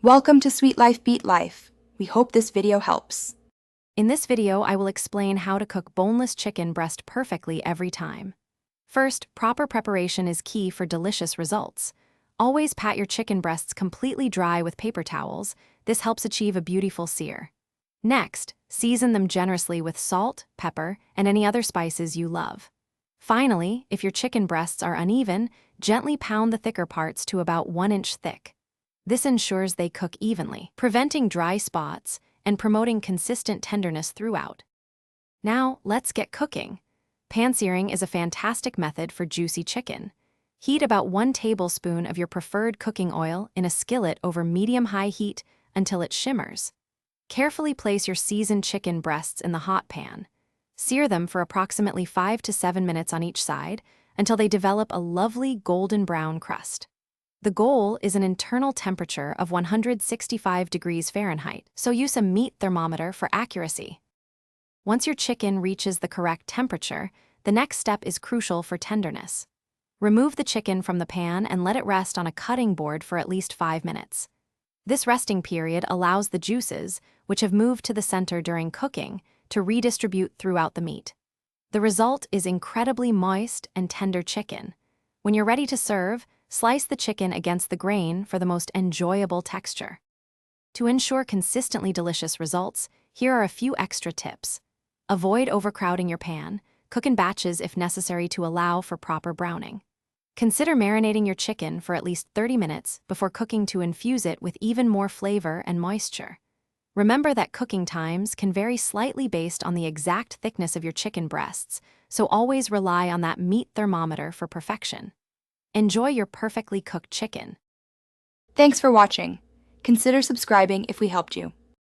Welcome to Sweet Life Beat Life. We hope this video helps. In this video, I will explain how to cook boneless chicken breast perfectly every time. First, proper preparation is key for delicious results. Always pat your chicken breasts completely dry with paper towels. This helps achieve a beautiful sear. Next, season them generously with salt, pepper, and any other spices you love. Finally, if your chicken breasts are uneven, gently pound the thicker parts to about 1 inch thick. This ensures they cook evenly, preventing dry spots and promoting consistent tenderness throughout. Now, let's get cooking. Pan-searing is a fantastic method for juicy chicken. Heat about 1 tablespoon of your preferred cooking oil in a skillet over medium-high heat until it shimmers. Carefully place your seasoned chicken breasts in the hot pan. Sear them for approximately 5 to 7 minutes on each side until they develop a lovely golden brown crust. The goal is an internal temperature of 165 degrees Fahrenheit, so use a meat thermometer for accuracy. Once your chicken reaches the correct temperature, the next step is crucial for tenderness. Remove the chicken from the pan and let it rest on a cutting board for at least 5 minutes. This resting period allows the juices, which have moved to the center during cooking, to redistribute throughout the meat. The result is incredibly moist and tender chicken. When you're ready to serve, slice the chicken against the grain for the most enjoyable texture. To ensure consistently delicious results, here are a few extra tips. Avoid overcrowding your pan. Cook in batches if necessary to allow for proper browning. Consider marinating your chicken for at least 30 minutes before cooking to infuse it with even more flavor and moisture. Remember that cooking times can vary slightly based on the exact thickness of your chicken breasts, so always rely on that meat thermometer for perfection. Enjoy your perfectly cooked chicken. Thanks for watching. Consider subscribing if we helped you.